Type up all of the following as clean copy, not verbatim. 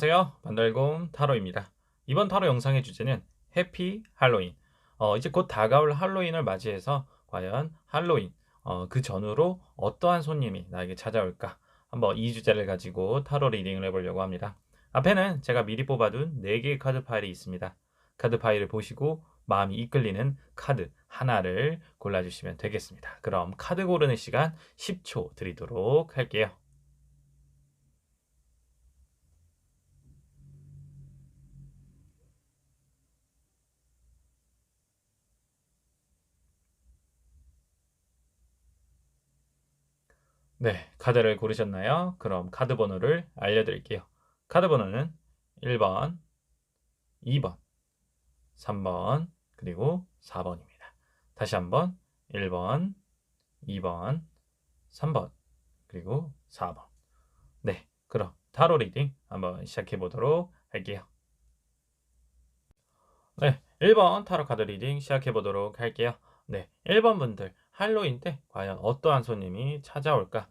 안녕하세요. 반달곰 타로입니다. 이번 타로 영상의 주제는 해피 할로윈. 이제 곧 다가올 할로윈을 맞이해서 과연 할로윈 그 전후로 어떠한 손님이 나에게 찾아올까? 한번 이 주제를 가지고 타로 리딩을 해보려고 합니다. 앞에는 제가 미리 뽑아둔 4개의 카드 파일이 있습니다. 카드 파일을 보시고 마음이 이끌리는 카드 하나를 골라주시면 되겠습니다. 그럼 카드 고르는 시간 10초 드리도록 할게요. 네, 카드를 고르셨나요? 그럼 카드 번호를 알려드릴게요. 카드 번호는 1번, 2번, 3번, 그리고 4번입니다. 다시 한번 1번, 2번, 3번, 그리고 4번. 네, 그럼 타로 리딩 한번 시작해 보도록 할게요. 네, 1번 타로 카드 리딩 시작해 보도록 할게요. 네, 1번 분들 할로윈 때 과연 어떠한 손님이 찾아올까?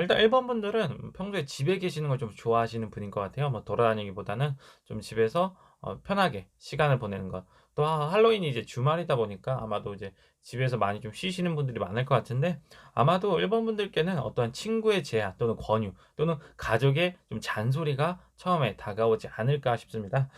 일단 1번 분들은 평소에 집에 계시는 걸 좀 좋아하시는 분인 것 같아요. 뭐 돌아다니기보다는 좀 집에서 편하게 시간을 보내는 것. 또 할로윈이 이제 주말이다 보니까 아마도 이제 집에서 많이 좀 쉬시는 분들이 많을 것 같은데 아마도 1번 분들께는 어떠한 친구의 제안 또는 권유 또는 가족의 좀 잔소리가 처음에 다가오지 않을까 싶습니다.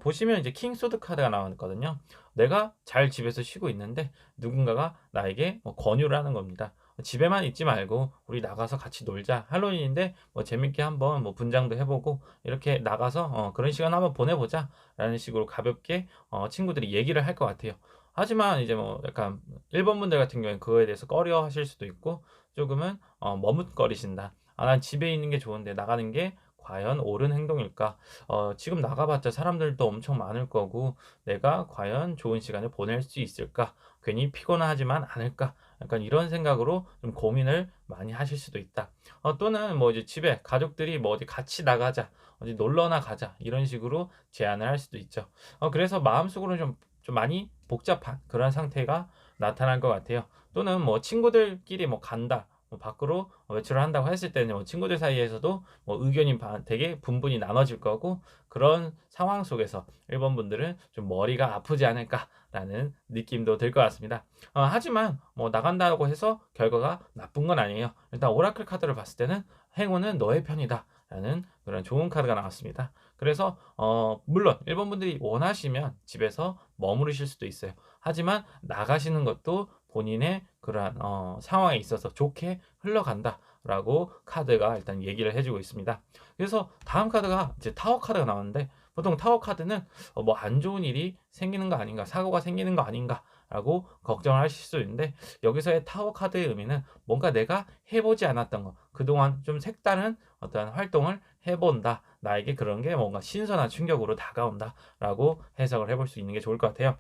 보시면 이제 킹 소드 카드가 나왔거든요. 내가 잘 집에서 쉬고 있는데 누군가가 나에게 권유를 하는 겁니다. 집에만 있지 말고 우리 나가서 같이 놀자. 할로윈인데 뭐 재밌게 한번 뭐 분장도 해보고 이렇게 나가서 그런 시간 한번 보내보자. 라는 식으로 가볍게 친구들이 얘기를 할 것 같아요. 하지만 이제 뭐 약간 1번 분들 같은 경우에 그거에 대해서 꺼려 하실 수도 있고 조금은 머뭇거리신다. 난 집에 있는 게 좋은데 나가는 게 과연 옳은 행동일까? 지금 나가봤자 사람들도 엄청 많을 거고 내가 과연 좋은 시간을 보낼 수 있을까? 괜히 피곤하지만 않을까? 약간 이런 생각으로 좀 고민을 많이 하실 수도 있다. 또는 뭐 이제 집에 가족들이 뭐 어디 같이 나가자, 어디 놀러나 가자 이런 식으로 제안을 할 수도 있죠. 그래서 마음속으로 좀 많이 복잡한 그런 상태가 나타날 것 같아요. 또는 뭐 친구들끼리 뭐 간다. 뭐 밖으로 외출을 한다고 했을 때는 뭐 친구들 사이에서도 뭐 의견이 되게 분분히 나눠질 거고 그런 상황 속에서 1번 분들은 좀 머리가 아프지 않을까라는 느낌도 들 것 같습니다. 하지만 뭐 나간다고 해서 결과가 나쁜 건 아니에요. 일단 오라클 카드를 봤을 때는 행운은 너의 편이다. 라는 그런 좋은 카드가 나왔습니다. 그래서 물론 1번 분들이 원하시면 집에서 머무르실 수도 있어요. 하지만 나가시는 것도 본인의 그러한 상황에 있어서 좋게 흘러간다라고 카드가 일단 얘기를 해주고 있습니다. 그래서 다음 카드가 이제 타워 카드가 나왔는데 보통 타워 카드는 뭐 안 좋은 일이 생기는 거 아닌가, 사고가 생기는 거 아닌가라고 걱정을 하실 수 있는데 여기서의 타워 카드의 의미는 뭔가 내가 해보지 않았던 거, 그동안 좀 색다른 어떤 활동을 해본다. 나에게 그런 게 뭔가 신선한 충격으로 다가온다라고 해석을 해볼 수 있는 게 좋을 것 같아요.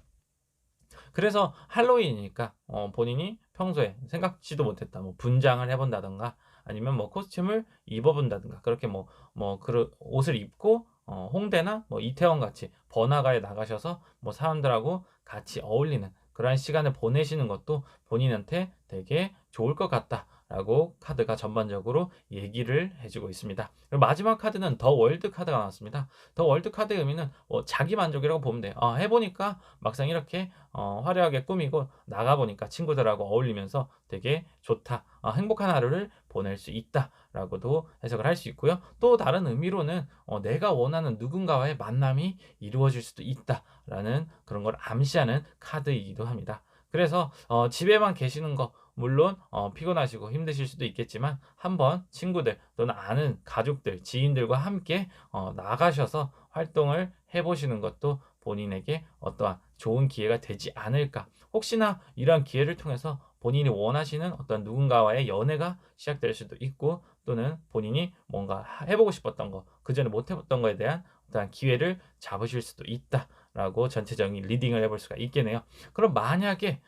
그래서 할로윈이니까 본인이 평소에 생각지도 못했다. 뭐 분장을 해본다던가 아니면 뭐 코스튬을 입어본다든가 그렇게 그 옷을 입고 홍대나 뭐 이태원 같이 번화가에 나가셔서 뭐 사람들하고 같이 어울리는 그러한 시간을 보내시는 것도 본인한테 되게 좋을 것 같다. 라고 카드가 전반적으로 얘기를 해주고 있습니다. 그리고 마지막 카드는 더 월드 카드가 나왔습니다. 더 월드 카드의 의미는 자기 만족이라고 보면 돼요. 해보니까 막상 이렇게 화려하게 꾸미고 나가보니까 친구들하고 어울리면서 되게 좋다. 행복한 하루를 보낼 수 있다라고도 해석을 할 수 있고요. 또 다른 의미로는 내가 원하는 누군가와의 만남이 이루어질 수도 있다라는 그런 걸 암시하는 카드이기도 합니다. 그래서 집에만 계시는 거 물론 피곤하시고 힘드실 수도 있겠지만 한번 친구들 또는 아는 가족들, 지인들과 함께 나가셔서 활동을 해보시는 것도 본인에게 어떠한 좋은 기회가 되지 않을까. 혹시나 이러한 기회를 통해서 본인이 원하시는 어떤 누군가와의 연애가 시작될 수도 있고 또는 본인이 뭔가 해보고 싶었던 거, 그전에 못 해봤던 거에 대한 어떠한 기회를 잡으실 수도 있다라고 전체적인 리딩을 해볼 수가 있겠네요. 그럼 만약에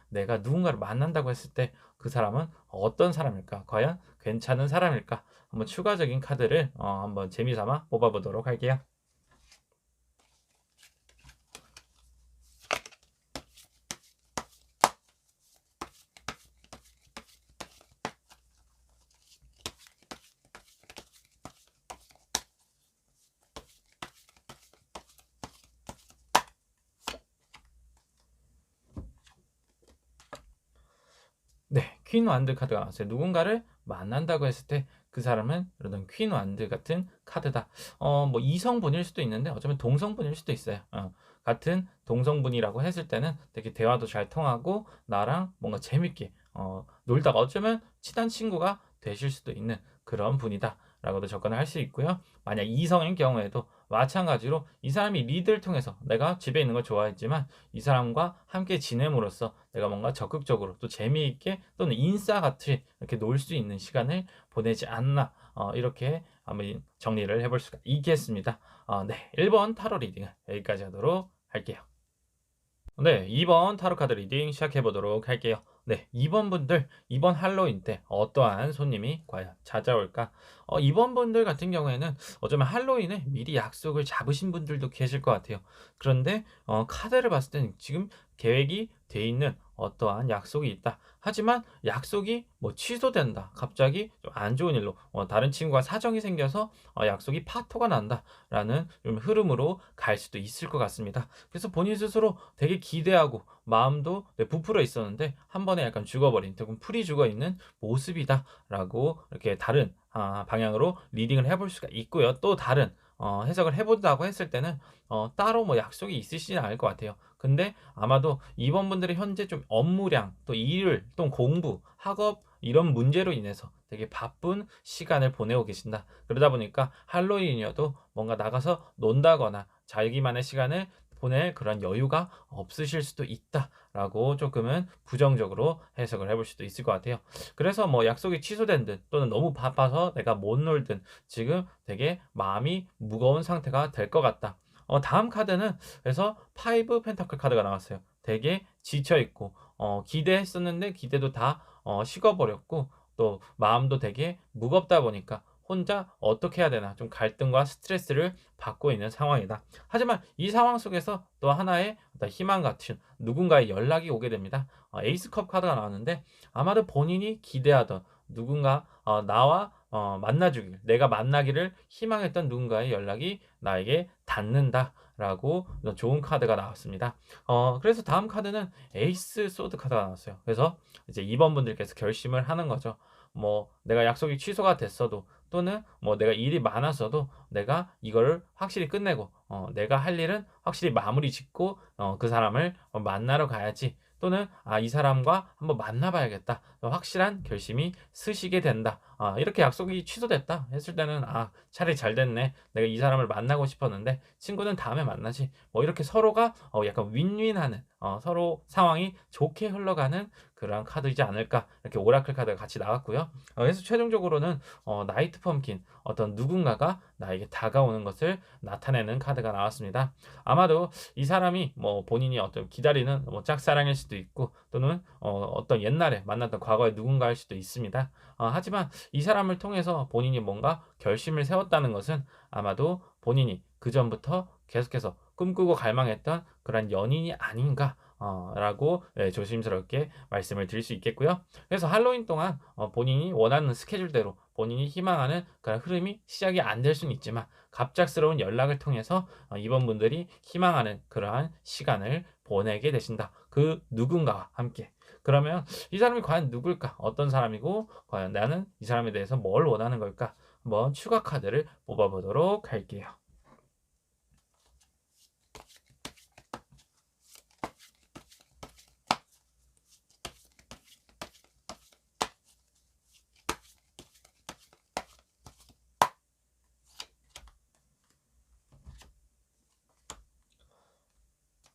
내가 누군가를 만난다고 했을 때 그 사람은 어떤 사람일까? 과연 괜찮은 사람일까? 한번 추가적인 카드를 한번 재미삼아 뽑아보도록 할게요. 퀸 완드 카드가 나왔어요. 누군가를 만난다고 했을 때 그 사람은 이런 퀸 완드 같은 카드다. 뭐 이성분일 수도 있는데 어쩌면 동성분일 수도 있어요. 같은 동성분이라고 했을 때는 되게 대화도 잘 통하고 나랑 뭔가 재밌게 놀다가 어쩌면 친한 친구가 되실 수도 있는 그런 분이다라고도 접근을 할 수 있고요. 만약 이성인 경우에도 마찬가지로 이 사람이 리드를 통해서 내가 집에 있는 걸 좋아했지만 이 사람과 함께 지냄으로써 내가 뭔가 적극적으로 또 재미있게 또는 인싸같이 이렇게 놀 수 있는 시간을 보내지 않나 이렇게 한번 정리를 해볼 수가 있겠습니다. 네, 1번 타로 리딩은 여기까지 하도록 할게요. 네, 2번 타로 카드 리딩 시작해 보도록 할게요. 네, 2번 분들 이번 할로윈 때 어떠한 손님이 과연 찾아올까? 이번 분들 같은 경우에는 어쩌면 할로윈에 미리 약속을 잡으신 분들도 계실 것 같아요. 그런데 카드를 봤을 때는 지금 계획이 돼 있는 어떠한 약속이 있다. 하지만 약속이 뭐 취소된다. 갑자기 좀 안 좋은 일로 다른 친구가 사정이 생겨서 약속이 파토가 난다라는 좀 흐름으로 갈 수도 있을 것 같습니다. 그래서 본인 스스로 되게 기대하고 마음도 부풀어 있었는데 한 번에 약간 죽어버린, 조금 풀이 죽어 있는 모습이다라고 이렇게 다른 방향으로 리딩을 해볼 수가 있고요. 또 다른 해석을 해본다고 했을 때는 따로 뭐 약속이 있으시진 않을 것 같아요. 근데 아마도 이번 분들이 현재 좀 업무량, 또 일, 또 공부, 학업 이런 문제로 인해서 되게 바쁜 시간을 보내고 계신다. 그러다 보니까 할로윈이어도 뭔가 나가서 논다거나 자기만의 시간을 보낼 그런 여유가 없으실 수도 있다라고 조금은 부정적으로 해석을 해볼 수도 있을 것 같아요. 그래서 뭐 약속이 취소된 듯 또는 너무 바빠서 내가 못 놀든 지금 되게 마음이 무거운 상태가 될 것 같다. 다음 카드는 그래서 파이브 펜타클 카드가 나왔어요. 되게 지쳐 있고 기대했었는데 기대도 다 식어버렸고 또 마음도 되게 무겁다 보니까 혼자 어떻게 해야 되나 좀 갈등과 스트레스를 받고 있는 상황이다. 하지만 이 상황 속에서 또 하나의 어떤 희망 같은 누군가의 연락이 오게 됩니다. 에이스컵 카드가 나왔는데 아마도 본인이 기대하던 누군가 나와 만나주길, 내가 만나기를 희망했던 누군가의 연락이 나에게 닿는다라고 좋은 카드가 나왔습니다. 그래서 다음 카드는 에이스 소드 카드가 나왔어요. 그래서 이제 2번 분들께서 결심을 하는 거죠. 뭐 내가 약속이 취소가 됐어도 또는 뭐 내가 일이 많았어도 내가 이거를 확실히 끝내고 내가 할 일은 확실히 마무리 짓고 그 사람을 만나러 가야지. 또는 이 사람과 한번 만나봐야겠다. 확실한 결심이 쓰시게 된다. 이렇게 약속이 취소됐다 했을 때는 차라리 잘 됐네. 내가 이 사람을 만나고 싶었는데 친구는 다음에 만나지. 뭐 이렇게 서로가 약간 윈윈하는 서로 상황이 좋게 흘러가는 그러한 카드이지 않을까. 이렇게 오라클 카드가 같이 나왔고요. 그래서 최종적으로는 나이트 펌킨 어떤 누군가가 나에게 다가오는 것을 나타내는 카드가 나왔습니다. 아마도 이 사람이 뭐 본인이 어떤 기다리는 뭐 짝사랑일 수도 있고 또는 어떤 옛날에 만났던 과거의 누군가일 수도 있습니다. 하지만 이 사람을 통해서 본인이 뭔가 결심을 세웠다는 것은 아마도 본인이 그 전부터 계속해서 꿈꾸고 갈망했던 그런 연인이 아닌가 라고 조심스럽게 말씀을 드릴 수 있겠고요. 그래서 할로윈 동안 본인이 원하는 스케줄대로 본인이 희망하는 그런 흐름이 시작이 안 될 수는 있지만 갑작스러운 연락을 통해서 이번 분들이 희망하는 그러한 시간을 보내게 되신다. 그 누군가와 함께. 그러면 이 사람이 과연 누굴까? 어떤 사람이고 과연 나는 이 사람에 대해서 뭘 원하는 걸까? 한번 추가 카드를 뽑아보도록 할게요.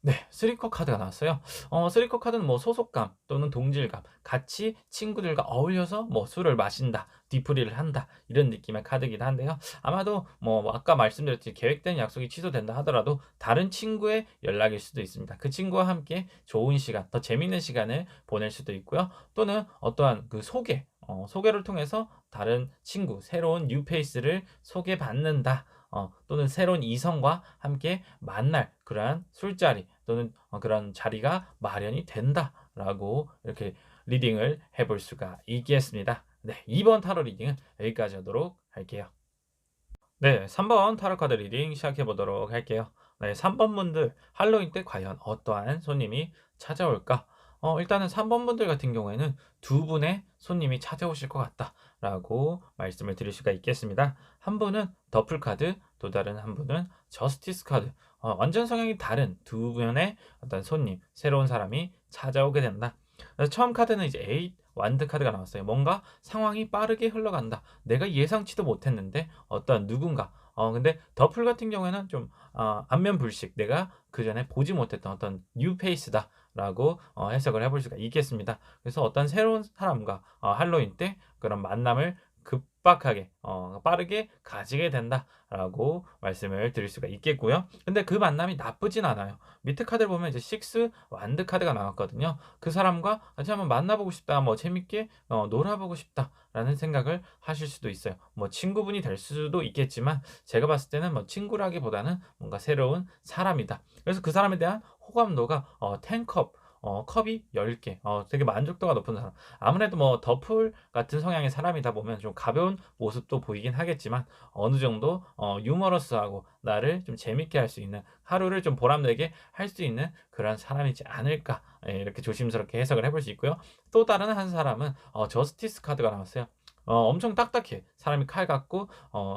네. 3컷 카드가 나왔어요. 3컷 카드는 뭐 소속감 또는 동질감, 같이 친구들과 어울려서 뭐 술을 마신다, 뒤풀이를 한다 이런 느낌의 카드이긴 한데요. 아마도 뭐 아까 말씀드렸듯이 계획된 약속이 취소된다 하더라도 다른 친구의 연락일 수도 있습니다. 그 친구와 함께 좋은 시간, 더 재밌는 시간을 보낼 수도 있고요. 또는 어떠한 그 소개를 통해서 다른 친구, 새로운 뉴페이스를 소개받는다. 또는 새로운 이성과 함께 만날 그러한 술자리 또는 그런 자리가 마련이 된다라고 이렇게 리딩을 해볼 수가 있겠습니다. 네, 2번 타로 리딩은 여기까지 하도록 할게요. 네, 3번 타로 카드 리딩 시작해 보도록 할게요. 네, 3번 분들 할로윈 때 과연 어떠한 손님이 찾아올까? 일단은 3번 분들 같은 경우에는 두 분의 손님이 찾아오실 것 같다라고 말씀을 드릴 수가 있겠습니다. 한 분은 더플 카드, 또 다른 한 분은 저스티스 카드. 완전 성향이 다른 두 분의 어떤 손님, 새로운 사람이 찾아오게 된다. 그래서 처음 카드는 이제 에잇 완드 카드가 나왔어요. 뭔가 상황이 빠르게 흘러간다. 내가 예상치도 못했는데 어떤 누군가 근데 더플 같은 경우에는 좀 안면 불식, 내가 그전에 보지 못했던 어떤 뉴 페이스다라고 해석을 해볼 수가 있겠습니다. 그래서 어떤 새로운 사람과 할로윈 때 그런 만남을 급박하게 빠르게 가지게 된다라고 말씀을 드릴 수가 있겠고요. 근데 그 만남이 나쁘진 않아요. 밑에 카드를 보면 이제 식스 완드 카드가 나왔거든요. 그 사람과 같이 한번 만나보고 싶다, 뭐 재밌게 놀아보고 싶다라는 생각을 하실 수도 있어요. 뭐 친구분이 될 수도 있겠지만 제가 봤을 때는 뭐 친구라기보다는 뭔가 새로운 사람이다. 그래서 그 사람에 대한 호감도가 10컵, 컵이 10개, 되게 만족도가 높은 사람. 아무래도 뭐 더풀 같은 성향의 사람이다 보면 좀 가벼운 모습도 보이긴 하겠지만 어느 정도 유머러스하고 나를 좀 재밌게 할 수 있는, 하루를 좀 보람되게 할 수 있는 그런 사람이지 않을까, 예, 이렇게 조심스럽게 해석을 해볼 수 있고요. 또 다른 한 사람은 저스티스 카드가 나왔어요. 엄청 딱딱해. 사람이 칼 같고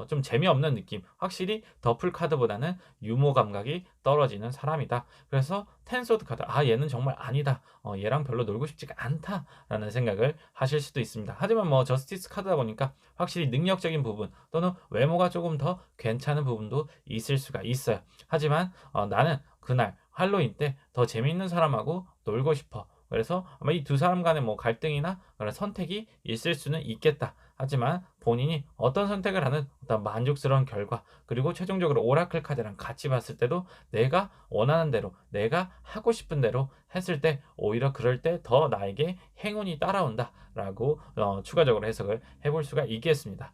좀 재미없는 느낌. 확실히 더풀 카드보다는 유머 감각이 떨어지는 사람이다. 그래서 텐소드 카드. '아 얘는 정말 아니다. 얘랑 별로 놀고 싶지가 않다.'라는 생각을 하실 수도 있습니다. 하지만 뭐 저스티스 카드다 보니까 확실히 능력적인 부분 또는 외모가 조금 더 괜찮은 부분도 있을 수가 있어요. 하지만 나는 그날 할로윈 때 더 재미있는 사람하고 놀고 싶어. 그래서 아마 이 두 사람 간의 뭐 갈등이나 그런 선택이 있을 수는 있겠다. 하지만 본인이 어떤 선택을 하는 어떤 만족스러운 결과, 그리고 최종적으로 오라클 카드랑 같이 봤을 때도 내가 원하는 대로, 내가 하고 싶은 대로 했을 때 오히려 그럴 때 더 나에게 행운이 따라온다라고 추가적으로 해석을 해볼 수가 있겠습니다.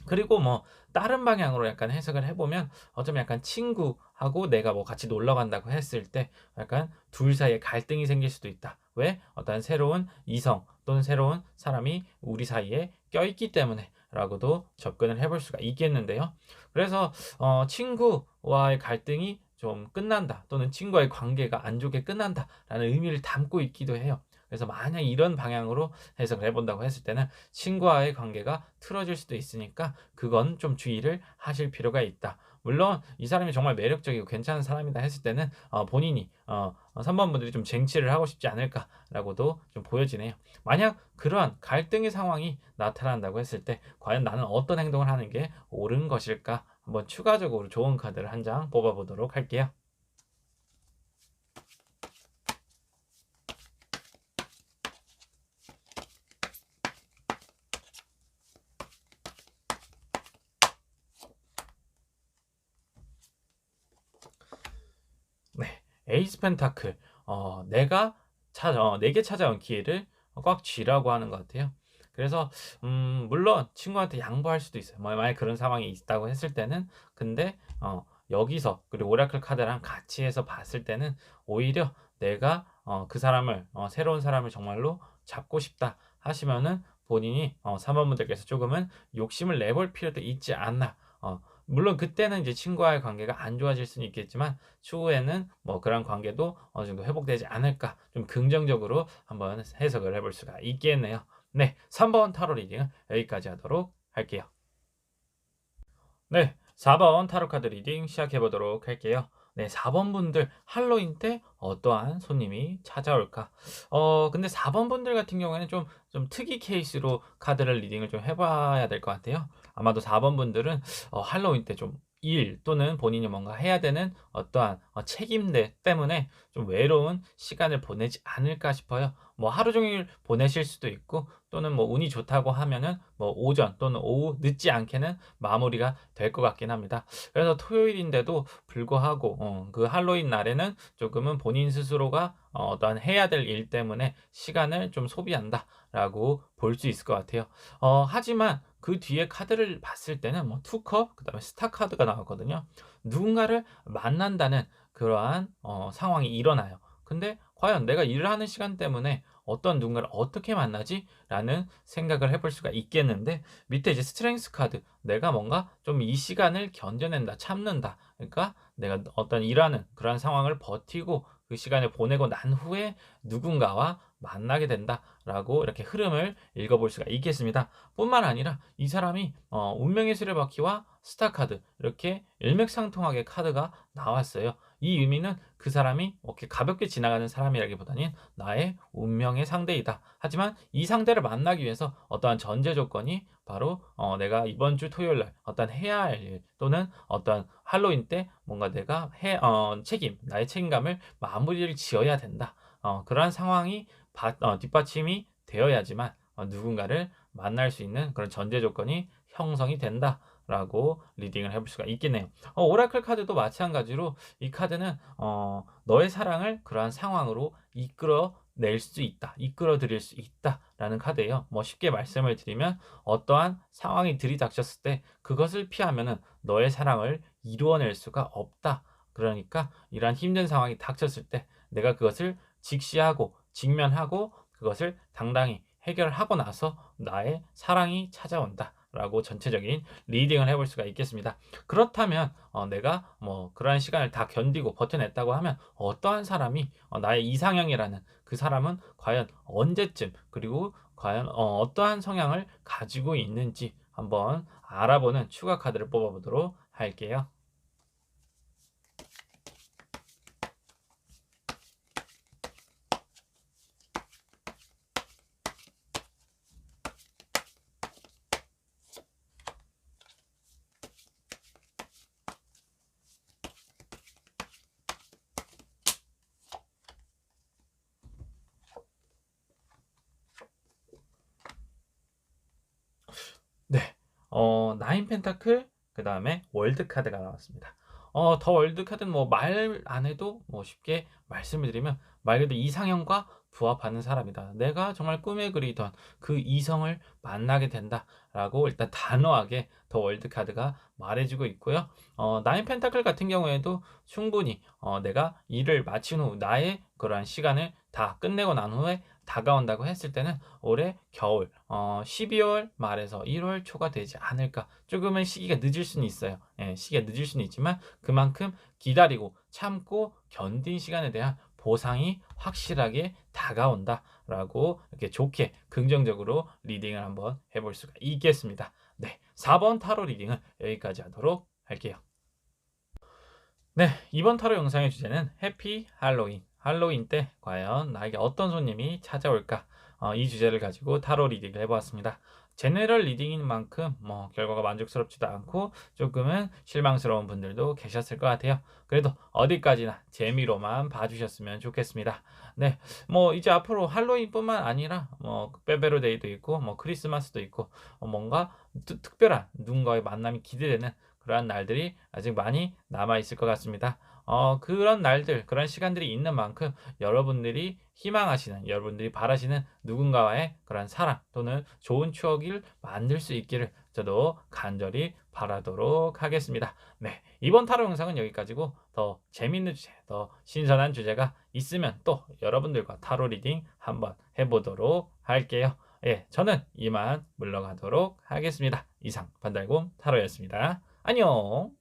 그리고 뭐 다른 방향으로 약간 해석을 해 보면 어쩌면 약간 친구하고 내가 뭐 같이 놀러 간다고 했을 때 약간 둘 사이에 갈등이 생길 수도 있다. 왜? 어떤 새로운 이성 또는 새로운 사람이 우리 사이에 껴있기 때문에라고도 접근을 해볼 수가 있겠는데요. 그래서 친구와의 갈등이 좀 끝난다, 또는 친구와의 관계가 안 좋게 끝난다라는 의미를 담고 있기도 해요. 그래서 만약 이런 방향으로 해석을 해 본다고 했을 때는 친구와의 관계가 틀어질 수도 있으니까 그건 좀 주의를 하실 필요가 있다. 물론 이 사람이 정말 매력적이고 괜찮은 사람이다 했을 때는 본인이 3번 분들이 좀 쟁취를 하고 싶지 않을까라고도 좀 보여지네요. 만약 그러한 갈등의 상황이 나타난다고 했을 때 과연 나는 어떤 행동을 하는 게 옳은 것일까? 한번 추가적으로 좋은 카드를 한 장 뽑아 보도록 할게요. 네. 에이스 펜타클. 내게 찾아온 기회를 꽉 쥐라고 하는 것 같아요. 그래서 물론 친구한테 양보할 수도 있어요. 뭐 만약 그런 상황이 있다고 했을 때는. 근데 여기서 그리고 오라클 카드랑 같이 해서 봤을 때는 오히려 내가 그 사람을 새로운 사람을 정말로 잡고 싶다 하시면은 본인이 사모분들께서 조금은 욕심을 내볼 필요도 있지 않나. 물론 그때는 이제 친구와의 관계가 안 좋아질 수는 있겠지만 추후에는 뭐 그런 관계도 어느 정도 회복되지 않을까, 좀 긍정적으로 한번 해석을 해볼 수가 있겠네요. 네, 3번 타로 리딩은 여기까지 하도록 할게요. 네, 4번 타로 카드 리딩 시작해 보도록 할게요. 네, 4번 분들 할로윈 때 어떠한 손님이 찾아올까? 근데 4번 분들 같은 경우에는 좀 특이 케이스로 카드를 리딩을 좀 해봐야 될 것 같아요. 아마도 4번 분들은 할로윈 때 좀 일 또는 본인이 뭔가 해야 되는 어떠한 책임들 때문에 좀 외로운 시간을 보내지 않을까 싶어요. 뭐 하루 종일 보내실 수도 있고, 또는 뭐 운이 좋다고 하면은 뭐 오전 또는 오후 늦지 않게는 마무리가 될 것 같긴 합니다. 그래서 토요일인데도 불구하고 그 할로윈 날에는 조금은 본인 스스로가 어떠한 해야 될 일 때문에 시간을 좀 소비한다라고 볼 수 있을 것 같아요. 하지만 그 뒤에 카드를 봤을 때는 뭐 투컵 그다음에 스타 카드가 나왔거든요. 누군가를 만난다는 그러한 상황이 일어나요. 근데 과연 내가 일을 하는 시간 때문에 어떤 누군가를 어떻게 만나지?'라는 생각을 해볼 수가 있겠는데, 밑에 이제 스트렝스 카드, 내가 뭔가 좀 이 시간을 견뎌낸다, 참는다. 그러니까 내가 어떤 일하는 그러한 상황을 버티고 그 시간을 보내고 난 후에 누군가와 만나게 된다라고 이렇게 흐름을 읽어볼 수가 있겠습니다. 뿐만 아니라 이 사람이 운명의 수레바퀴와 스타카드 이렇게 일맥상통하게 카드가 나왔어요. 이 의미는 그 사람이 이렇게 가볍게 지나가는 사람이라기보다는 나의 운명의 상대이다. 하지만 이 상대를 만나기 위해서 어떠한 전제 조건이 바로 내가 이번 주 토요일 날 어떤 해야 할 일 또는 어떤 할로윈 때 뭔가 내가 나의 책임감을 마무리를 지어야 된다. 그러한 상황이 뒷받침이 되어야지만 누군가를 만날 수 있는 그런 전제 조건이 형성이 된다라고 리딩을 해볼 수가 있겠네요. 오라클 카드도 마찬가지로 이 카드는 너의 사랑을 그러한 상황으로 이끌어낼 수 있다, 이끌어드릴 수 있다라는 카드예요. 뭐 쉽게 말씀을 드리면 어떠한 상황이 들이닥쳤을 때 그것을 피하면은 너의 사랑을 이루어낼 수가 없다. 그러니까 이러한 힘든 상황이 닥쳤을 때 내가 그것을 직시하고 직면하고 그것을 당당히 해결하고 나서 나의 사랑이 찾아온다라고 전체적인 리딩을 해볼 수가 있겠습니다. 그렇다면 내가 뭐 그러한 시간을 다 견디고 버텨냈다고 하면 어떠한 사람이 나의 이상형이라는 그 사람은 과연 언제쯤 그리고 과연 어떠한 성향을 가지고 있는지 한번 알아보는 추가 카드를 뽑아보도록 할게요. 네. 나인 펜타클 그다음에 월드 카드가 나왔습니다. 더 월드 카드는 뭐 말 안 해도 뭐 쉽게 말씀을 드리면 말 그대로 이상형과 부합하는 사람이다. 내가 정말 꿈에 그리던 그 이성을 만나게 된다라고 일단 단호하게 더 월드 카드가 말해 주고 있고요. 나인 펜타클 같은 경우에도 충분히 내가 일을 마친 후 나의 그러한 시간을 다 끝내고 난 후에 다가온다고 했을 때는 올해 겨울 12월 말에서 1월 초가 되지 않을까. 조금은 시기가 늦을 수는 있어요. 예, 시기가 늦을 수는 있지만 그만큼 기다리고 참고 견딘 시간에 대한 보상이 확실하게 다가온다라고 이렇게 좋게 긍정적으로 리딩을 한번 해볼 수가 있겠습니다. 네, 4번 타로 리딩은 여기까지 하도록 할게요. 네, 이번 타로 영상의 주제는 해피 할로윈. 할로윈 때 과연 나에게 어떤 손님이 찾아올까? 이 주제를 가지고 타로 리딩을 해보았습니다. 제너럴 리딩인 만큼 뭐 결과가 만족스럽지도 않고 조금은 실망스러운 분들도 계셨을 것 같아요. 그래도 어디까지나 재미로만 봐주셨으면 좋겠습니다. 네, 뭐 이제 앞으로 할로윈뿐만 아니라 뭐 빼빼로데이도 있고 뭐 크리스마스도 있고 뭔가 특별한 누군가의 만남이 기대되는 그러한 날들이 아직 많이 남아 있을 것 같습니다. 그런 날들, 그런 시간들이 있는 만큼 여러분들이 희망하시는, 여러분들이 바라시는 누군가와의 그런 사랑 또는 좋은 추억을 만들 수 있기를 저도 간절히 바라도록 하겠습니다. 네, 이번 타로 영상은 여기까지고 더 재밌는 주제, 더 신선한 주제가 있으면 또 여러분들과 타로 리딩 한번 해보도록 할게요. 예, 저는 이만 물러가도록 하겠습니다. 이상 반달곰 타로였습니다. 안녕.